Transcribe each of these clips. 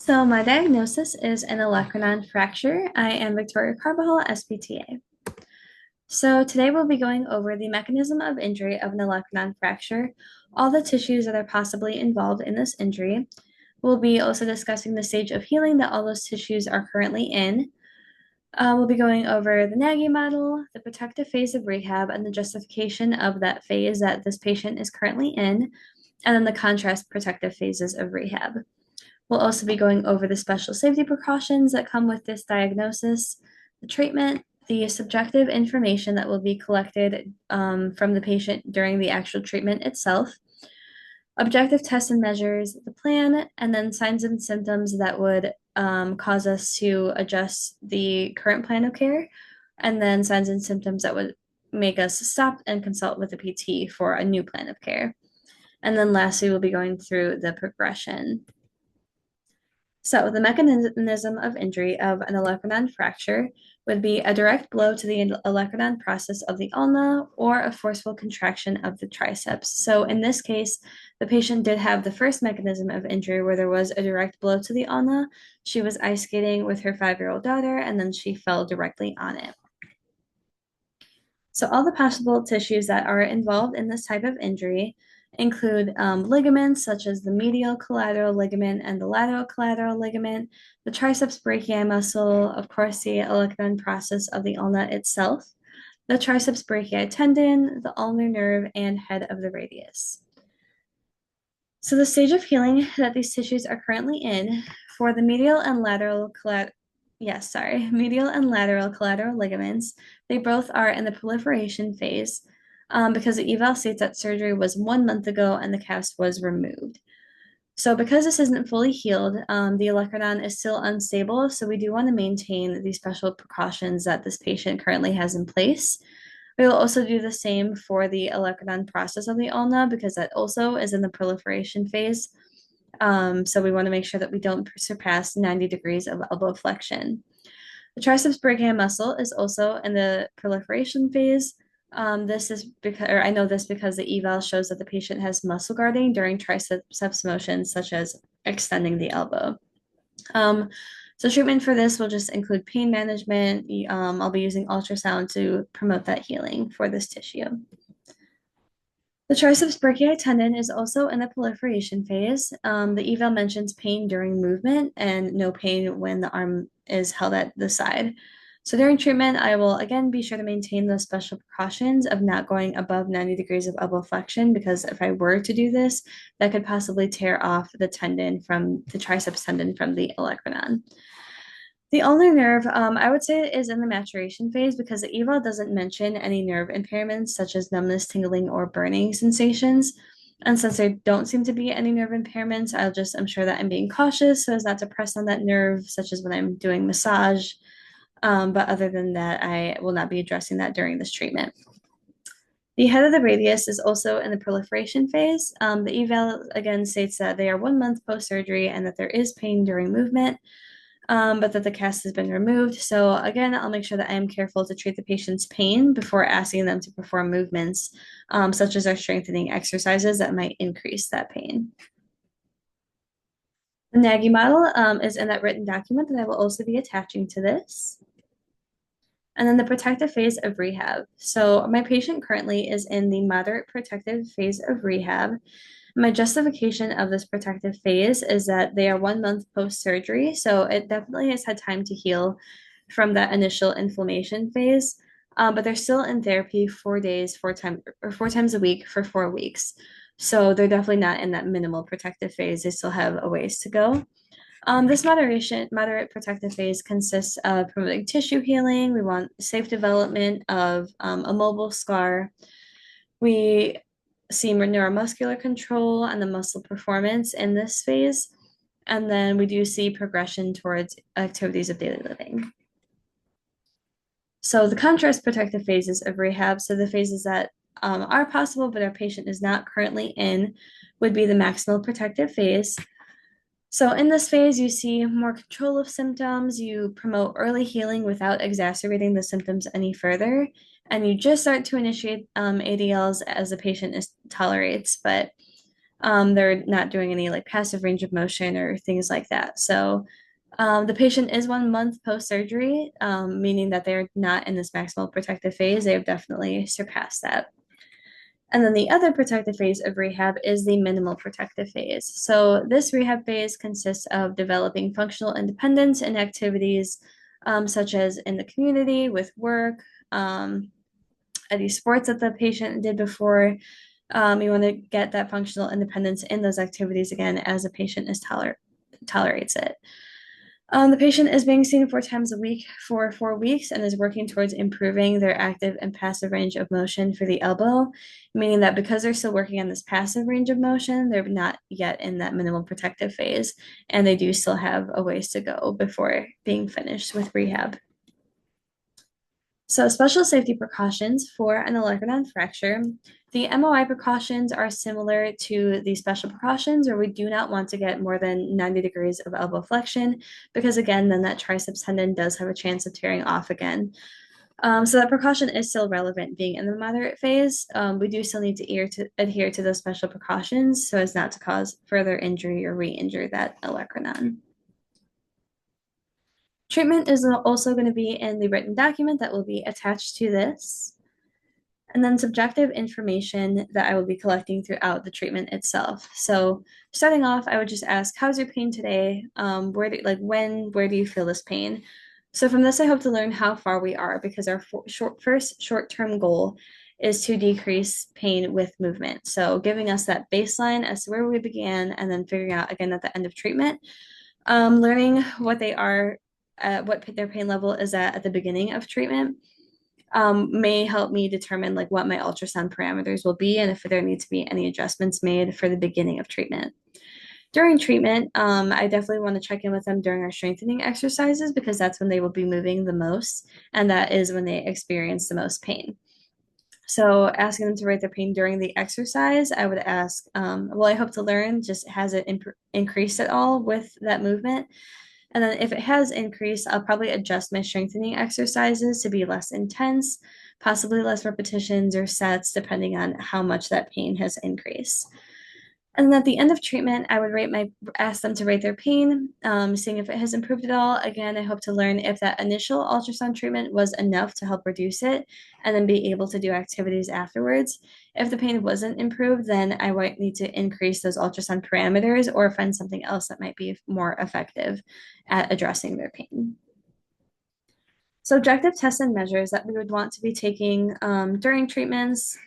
So my diagnosis is an olecranon fracture. I am Victoria Carbajal, SPTA. So today we'll be going over the mechanism of injury of an olecranon fracture, all the tissues that are possibly involved in this injury. We'll be also discussing the stage of healing that all those tissues are currently in. We'll be going over the Nagy model, the protective phase of rehab, and the justification of that phase that this patient is currently in, and then the contrast protective phases of rehab. We'll also be going over the special safety precautions that come with this diagnosis, the treatment, the subjective information that will be collected from the patient during the actual treatment itself, objective tests and measures, the plan, and then signs and symptoms that would cause us to adjust the current plan of care, and then signs and symptoms that would make us stop and consult with a PT for a new plan of care. And then lastly, we'll be going through the progression. So the mechanism of injury of an olecranon fracture would be a direct blow to the olecranon process of the ulna or a forceful contraction of the triceps. So in this case, the patient did have the first mechanism of injury where there was a direct blow to the ulna. She was ice skating with her 5-year-old daughter, and then she fell directly on it. So all the possible tissues that are involved in this type of injury include ligaments such as the medial collateral ligament and the lateral collateral ligament, the triceps brachii muscle, of course, the olecranon process of the ulna itself, the triceps brachii tendon, the ulnar nerve, and head of the radius. So the stage of healing that these tissues are currently in for the medial and lateral collateral ligaments, they both are in the proliferation phase because the eval states that surgery was 1 month ago and the cast was removed. So because this isn't fully healed, the olecranon is still unstable, so we do want to maintain the special precautions that this patient currently has in place. We will also do the same for the olecranon process of the ulna because that also is in the proliferation phase. So we want to make sure that we don't surpass 90 degrees of elbow flexion. The triceps brachii muscle is also in the proliferation phase. This is because, or I know this because the eval shows that the patient has muscle guarding during triceps motions, such as extending the elbow. So treatment for this will just include pain management. I'll be using ultrasound to promote that healing for this tissue. The triceps brachii tendon is also in the proliferation phase. The eval mentions pain during movement and no pain when the arm is held at the side. So during treatment, I will again be sure to maintain those special precautions of not going above 90 degrees of elbow flexion, because if I were to do this, that could possibly tear off the tendon from the triceps tendon from the olecranon. The ulnar nerve, I would say, is in the maturation phase because the eval doesn't mention any nerve impairments such as numbness, tingling, or burning sensations. And since there don't seem to be any nerve impairments, I'm sure that I'm being cautious so as not to press on that nerve, such as when I'm doing massage. But other than that, I will not be addressing that during this treatment. The head of the radius is also in the proliferation phase. The eval again states that they are 1 month post-surgery and that there is pain during movement, but that the cast has been removed. So again, I'll make sure that I am careful to treat the patient's pain before asking them to perform movements, such as our strengthening exercises that might increase that pain. The Nagy model is in that written document that I will also be attaching to this. And then the protective phase of rehab. So my patient currently is in the moderate protective phase of rehab. My justification of this protective phase is that they are 1 month post-surgery, so it definitely has had time to heal from that initial inflammation phase. But they're still in therapy 4 days, 4 times a week for 4 weeks. So they're definitely not in that minimal protective phase. They still have a ways to go. This moderate protective phase consists of promoting tissue healing. We want safe development of a mobile scar. We see neuromuscular control and the muscle performance in this phase. And then we do see progression towards activities of daily living. So the contrast protective phases of rehab, so the phases that are possible but our patient is not currently in, would be the maximal protective phase. So in this phase, you see more control of symptoms, you promote early healing without exacerbating the symptoms any further, and you just start to initiate ADLs as the patient tolerates. But They're not doing any like passive range of motion or things like that. So the patient is 1 month post-surgery, meaning that they're not in this maximal protective phase. They have definitely surpassed that. And then the other protective phase of rehab is the minimal protective phase. So this rehab phase consists of developing functional independence in activities such as in the community, with work, any sports that the patient did before. You want to get that functional independence in those activities again as the patient tolerates it. The patient is being seen 4 times a week for 4 weeks and is working towards improving their active and passive range of motion for the elbow, meaning that because they're still working on this passive range of motion, they're not yet in that minimal protective phase, and they do still have a ways to go before being finished with rehab. So special safety precautions for an olecranon fracture. The MOI precautions are similar to the special precautions where we do not want to get more than 90 degrees of elbow flexion because again, then that triceps tendon does have a chance of tearing off again. So that precaution is still relevant being in the moderate phase. We do still need to adhere to those special precautions so as not to cause further injury or re-injure that olecranon. Treatment is also going to be in the written document that will be attached to this. And then subjective information that I will be collecting throughout the treatment itself. So starting off, I would just ask, how's your pain today? Where do you feel this pain? So from this, I hope to learn how far we are because our first short-term goal is to decrease pain with movement. So giving us that baseline as to where we began and then figuring out again at the end of treatment, learning what they are, what their pain level is at the beginning of treatment. May help me determine like what my ultrasound parameters will be and if there need to be any adjustments made for the beginning of treatment. During treatment, I definitely want to check in with them during our strengthening exercises because that's when they will be moving the most and that is when they experience the most pain. So asking them to rate their pain during the exercise, I would ask, well, I hope to learn, just has it increased at all with that movement? And then if it has increased, I'll probably adjust my strengthening exercises to be less intense, possibly less repetitions or sets, depending on how much that pain has increased. And then at the end of treatment, I would ask them to rate their pain, seeing if it has improved at all. Again, I hope to learn if that initial ultrasound treatment was enough to help reduce it and then be able to do activities afterwards. If the pain wasn't improved, then I might need to increase those ultrasound parameters or find something else that might be more effective at addressing their pain. So objective tests and measures that we would want to be taking during treatments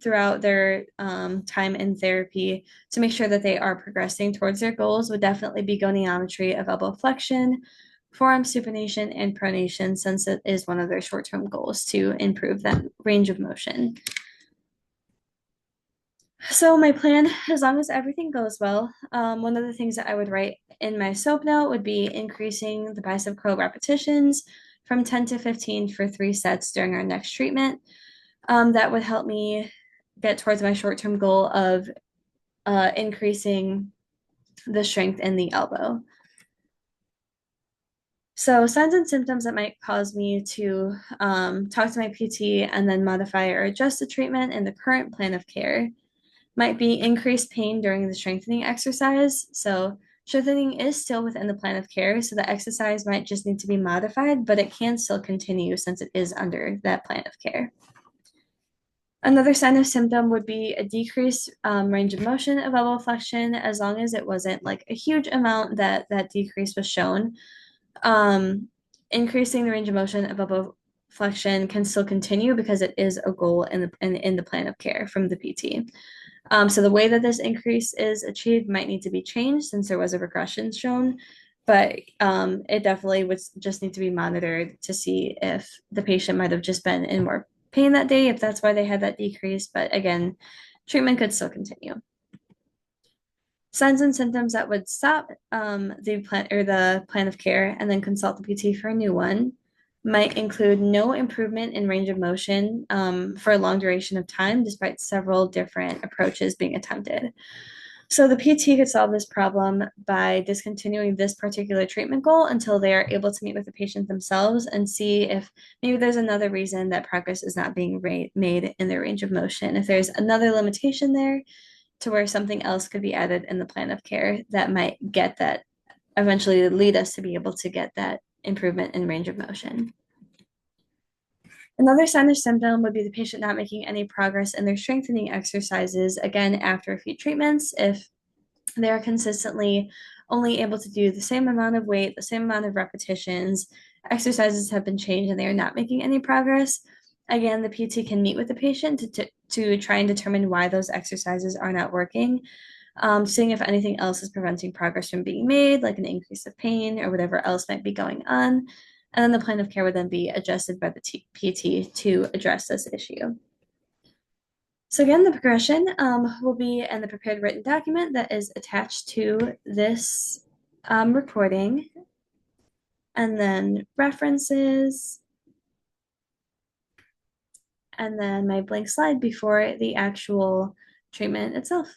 throughout their time in therapy to make sure that they are progressing towards their goals would definitely be goniometry of elbow flexion, forearm supination, and pronation, since it is one of their short-term goals to improve that range of motion. So my plan, as long as everything goes well, one of the things that I would write in my SOAP note would be increasing the bicep curl repetitions from 10 to 15 for 3 sets during our next treatment. That would help me get towards my short-term goal of increasing the strength in the elbow. So signs and symptoms that might cause me to talk to my PT and then modify or adjust the treatment in the current plan of care might be increased pain during the strengthening exercise. So strengthening is still within the plan of care, so the exercise might just need to be modified, but it can still continue since it is under that plan of care. Another sign of symptom would be a decreased range of motion of elbow flexion, as long as it wasn't like a huge amount that decrease was shown. Increasing the range of motion of elbow flexion can still continue because it is a goal in the plan of care from the PT. So the way that this increase is achieved might need to be changed since there was a regression shown, but it definitely would just need to be monitored to see if the patient might have just been in more pain that day, if that's why they had that decrease. But again, treatment could still continue. Signs and symptoms that would stop the plan of care and then consult the PT for a new one might include no improvement in range of motion for a long duration of time, despite several different approaches being attempted. So the PT could solve this problem by discontinuing this particular treatment goal until they are able to meet with the patient themselves and see if maybe there's another reason that progress is not being made in their range of motion. If there's another limitation there, to where something else could be added in the plan of care that might get that eventually lead us to be able to get that improvement in range of motion. Another sign or symptom would be the patient not making any progress in their strengthening exercises, again, after a few treatments. If they're consistently only able to do the same amount of weight, the same amount of repetitions, exercises have been changed and they are not making any progress. Again, the PT can meet with the patient to try and determine why those exercises are not working, seeing if anything else is preventing progress from being made, like an increase of pain or whatever else might be going on. And then the plan of care would then be adjusted by the PT to address this issue. So again, the progression will be in the prepared written document that is attached to this recording, and then references, and then my blank slide before the actual treatment itself.